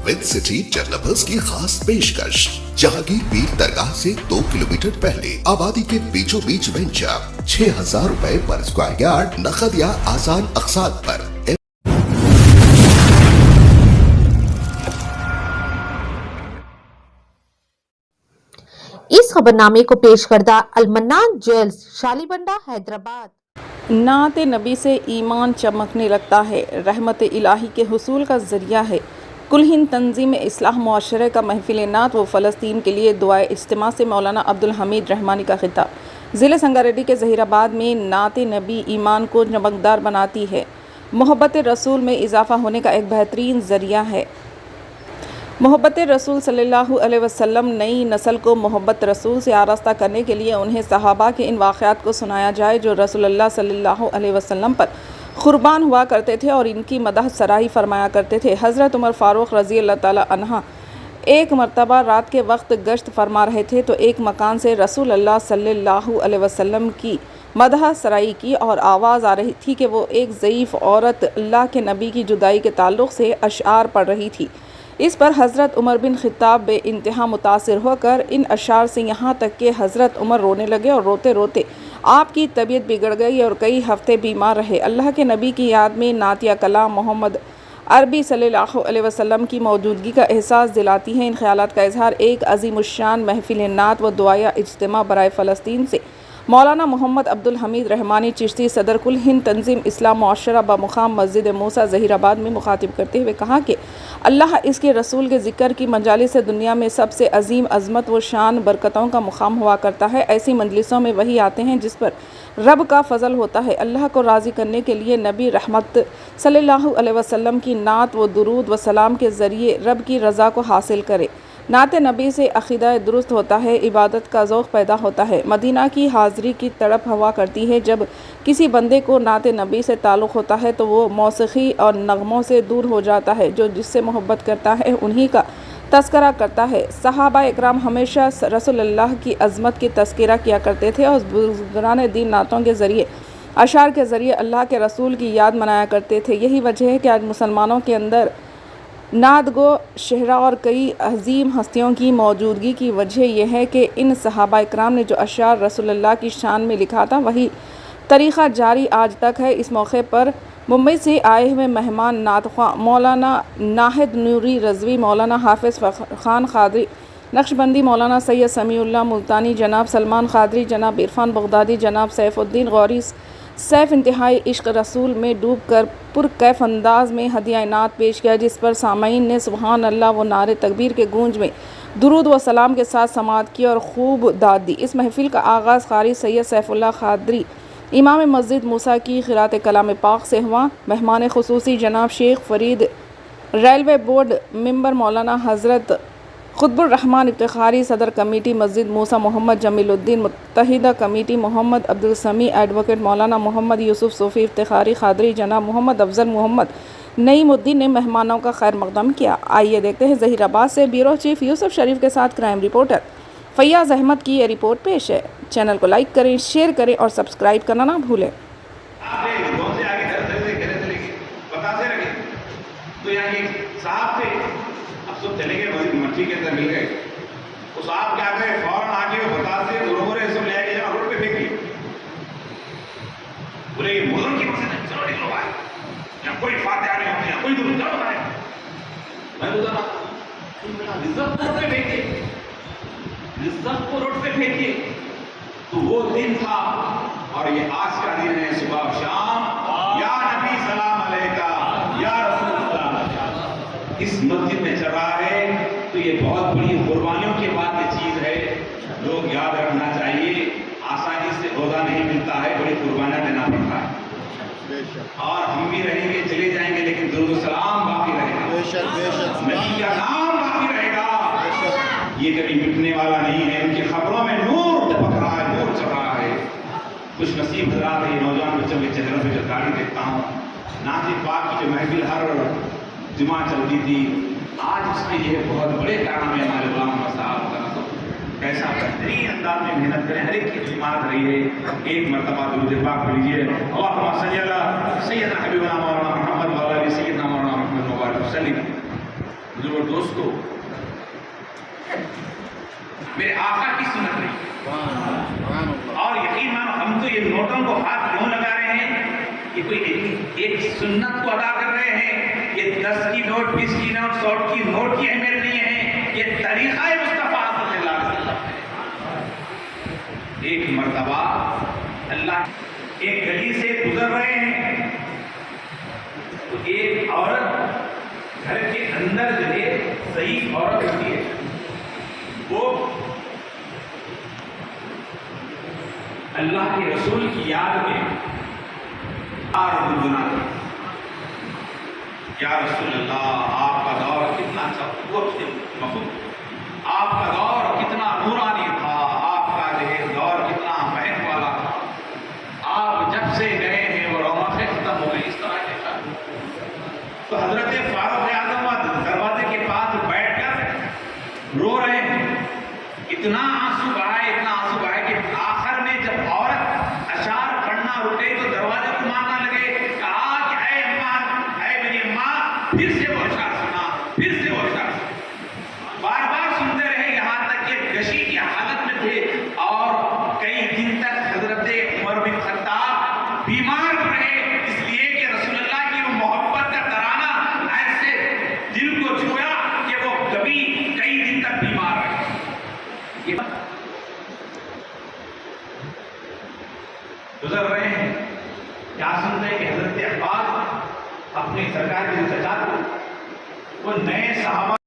Mid city developers की खास पेशकश। जहांगीर पीर दरगाह से 2 किलोमीटर पहले आबादी के बीचों बीच वेंचर 6,000 रुपए पर स्क्वायर यार्ड, नकद या आसान अक़सात पर। इस खबरनामे को पेश करदा अलमन्नान ज्वेल्स, शालीबंडा, हैदराबाद। नाते नबी से ईमान चमकने लगता है, रहमत इलाही के हुसूल का ज़रिया है। कुल हिंद तंजीम इस्लाह मुआशरे का महफिल नात व फ़लस्तीन के लिए दुआए इज्तिमा से मौलाना अब्दुल हमीद रहमानी का खिताब। ज़िले संगारेड्डी के ज़हीराबाद में नाते नबी ईमान को चमकदार बनाती है, मोहब्बत रसूल में इजाफ़ा होने का एक बेहतरीन ज़रिया है। मोहब्बत रसूल सल्लल्लाहु अलैहि वसल्लम, नई नस्ल को मोहब्बत रसूल से आरास्ता करने के लिए उन्हें सहाबा के इन वाक़यात को सुनाया जाए जो रसूलुल्लाह सल्लल्लाहु अलैहि वसल्लम पर क़ुरबान हुआ करते थे और इनकी मदह सराही फरमाया करते थे। हज़रत उमर फ़ारूक रज़ी अल्लाह ताला अन्हा एक मरतबा रात के वक्त गश्त फरमा रहे थे तो एक मकान से रसूलुल्लाह सल्लल्लाहु अलैहि वसल्लम की मदह सराही की और आवाज़ आ रही थी कि वो एक ज़ईफ़ औरत अल्लाह के नबी की जुदाई के ताल्लुक़ से अशआर पढ़ रही थी। इस पर हज़रत उमर बिन ख़ित्ताब बे इंतहा मुतासिर होकर इन अशार से यहाँ तक कि हज़रत उमर रोने लगे और रोते रोते आपकी तबीयत बिगड़ गई और कई हफ़्ते बीमार रहे। अल्लाह के नबी की याद में नातिया कलाम मोहम्मद अरबी सल्लल्लाहु अलैहि वसल्लम की मौजूदगी का एहसास दिलाती हैं। इन ख़यालात का इजहार एक अज़ीमुश्शान महफिल नात व दुआया इज्तिमा बराए फ़लस्तीन से मौलाना मोहम्मद अब्दुल हमीद रहमानी चिश्ती सदर कुल हिंद तंजीम इस्लाम मुआशरा बमुक़ाम मस्जिद मूसा ज़हीराबाद में मुखातिब करते हुए कहा कि अल्लाह इसके रसूल के ज़िक्र की मजालिस से दुनिया में सबसे अजीम अज़मत व शान बरकतों का मुक़ाम हुआ करता है। ऐसी मजलिसों में वही आते हैं जिस पर रब का फ़ज़ल होता है। अल्लाह को राज़ी करने के लिए नबी रहमत सल्लल्लाहु अलैहि वसल्लम की नात व दुरूद व सलाम के ज़रिए रब की रज़ा को हासिल करे। नाते नबी से अक़ीदा दुरुस्त होता है, इबादत का ज़ौक़ पैदा होता है। मदीना की हाज़री की तड़प हवा करती है। जब किसी बंदे को नाते नबी से ताल्लुक़ होता है तो वो मौसीक़ी और नग़मों से दूर हो जाता है। जो जिससे मोहब्बत करता है उन्हीं का तज़किरा करता है। सहाबा इकराम हमेशा रसूलुल्लाह की अज़मत की तज़किरा किया करते थे और बुज़ुर्गान दीन नातों के ज़रिए, अशार के ज़रिए अल्लाह के रसूल की याद मनाया करते थे। यही वजह है कि आज मुसलमानों के अंदर नादगो शहरा और कई अजीम हस्तियों की मौजूदगी की वजह यह है कि इन सहाबा इकराम ने जो अशार रसूलुल्लाह की शान में लिखा था वही तरीक़ा जारी आज तक है। इस मौके पर मुंबई से आए हुए मेहमान नातख़्वां मौलाना नाहिद नूरी रज़वी, मौलाना हाफिज़ ख़ान क़ादरी नक्शबंदी, मौलाना सैयद समीउल्लाह मुल्तानी, जनाब सलमान क़ादरी, जनाब इरफ़ान बगदादी, जनाब सैफ़ुद्दीन गौरी सैफ़ इंतहाई इश्क़ रसूल में डूब कर पुरकैफ़ अंदाज़ में हदिया नात पेश किया, जिस पर सामईन ने सुबहान अल्लाह व नारे तकबीर के गूंज में दुरूद व सलाम के साथ समाअत की और खूब दाद दी। इस महफिल का आगाज़ क़ारी सैयद सैफ़ुल्लाह क़ादरी इमाम मस्जिद मूसा की क़िरात कलाम पाक से हुआ। मेहमान ख़ुसूसी जनाब Sheikh Farid, railway board member मौलाना हज़रत क़ुतबुर रहमान इफ्तिखारी, सदर कमेटी मस्जिद मूसा मोहम्मद जमीलुद्दीन, मुत्तहिदा कमेटी मोहम्मद अब्दुल समी, एडवोकेट मौलाना मोहम्मद यूसुफ सूफ़ी इफ्तिखारी क़ादरी, जनाब मोहम्मद अफजल मोहम्मद नईमुद्दीन ने मेहमानों का खैर मक़दम किया। आइए देखते हैं ज़हीराबाद से ब्यूरो चीफ यूसुफ शरीफ के साथ क्राइम रिपोर्टर फ़ैयाज़ अहमद की ये रिपोर्ट पेश है। चैनल को लाइक करें, शेयर करें और सब्सक्राइब करना ना भूलें। चले गए मट्टी के अंदर मिल गए, उस आप क्या करे फौरन आके वो बता से रोरे सब ले आके जरा रोड पे फेंक दिए। बोले ये मोहर्रम की मस्जिद है, चलो निकलो भाई, यहाँ कोई फातिहा नहीं होती, यहाँ कोई दुरूद चलो भाई। मैं बोला रिज़्क़ को रोड पे फेंकिए, रिज़्क़ को रोड पे फेंकिए। तो वो दिन था और ये आज का दिन है। सुबह और शाम या नबी सलाम अलैका, या रसूल सलाम इस मस्जिद में चल रहा है, तो ये बहुत बड़ी कुर्बानियों के बाद ये चीज़ है। लोग याद रखना चाहिए, आसानी से रोज़ा नहीं मिलता है, बड़ी कुर्बानियाँ देना पड़ता है। और हम भी रहेंगे, चले जाएंगे, लेकिन दुरूद सलाम बाकी रहेगा, नबी का नाम बाकी रहेगा। ये कभी मिटने वाला नहीं है। उनकी खबरों में नूर टपक रहा है, नूर चल रहा है। कुछ नसीब हज़रात है, नौजवान बच्चों के चेहरों पर जो दाढ़ी देखता हूँ, नाते पाक की जो महफिल हर जुमा चलती थी, आज उसके ये बहुत बड़े कारनामे हमारे गुलाम साहब का कैसा बेहतरीन अंदाज में मेहनत करें, हर एक की इमारत रही है। एक मरतबा दुरूद पाक पढ़िए, अल्लाहुम्मा सल्ली अला सय्यदना हबीबना मौलाना मोहम्मद व अला सय्यदना मौलाना मोहम्मद मुबारक वसल्लम। बुजुर्ग दोस्तों, मेरे आका की सुन्नत नहीं, और यकीन मानो हम तो ये नोटों को हाथ क्यों लगा रहे हैं, ये कोई एक सुन्नत को अदा कर रहे हैं। ये 10 की नोट, 20 की नोट, 100 की नोट की अहमियत नहीं है, ये तरीक़ा है मुस्तफ़ा सल्लल्लाहु अलैहि वसल्लम। एक मर्तबा अल्लाह एक गली से गुजर रहे हैं, तो एक औरत घर के अंदर जो है, सही औरत होती है, वो अल्लाह के रसूल की याद में गुनगुनाती, या रसूल अल्लाह, आपका दौर कितना अच्छा, आपका दौर कितना नूरानी था, आपका जो है दौर कितना महक वाला था, आप जब से गए हैं वो रौनकें खत्म हो गई। इस तरह के साथ तो हजरत फारूक आज़म दरवाजे के पास बैठकर रो रहे हैं। इतना आंसू बहाए कि आखिर में जब औरत अशार पढ़ना रुके तो दरवाजे को मारना लगे, कहा कि ऐ अम्मा, ऐ मेरी अम्मा, फिर से वो अशार सुना, फिर से वो अशार सुना। बार बार सुनते रहे, यहाँ तक कि गशी की हालत में थे और कई दिन तक हजरत उमर बिन खत्ताब बीमार रहे, इसलिए कि रसूलुल्लाह की वो मोहब्बत का तराना ऐसे दिल को छुआ कि वो कभी कई दिन तक बीमार रहे। गुजर रहे हैं, क्या सुनते हैं कि हजरत अब्बास अपने सरकार के चचा को वो नए सहाबा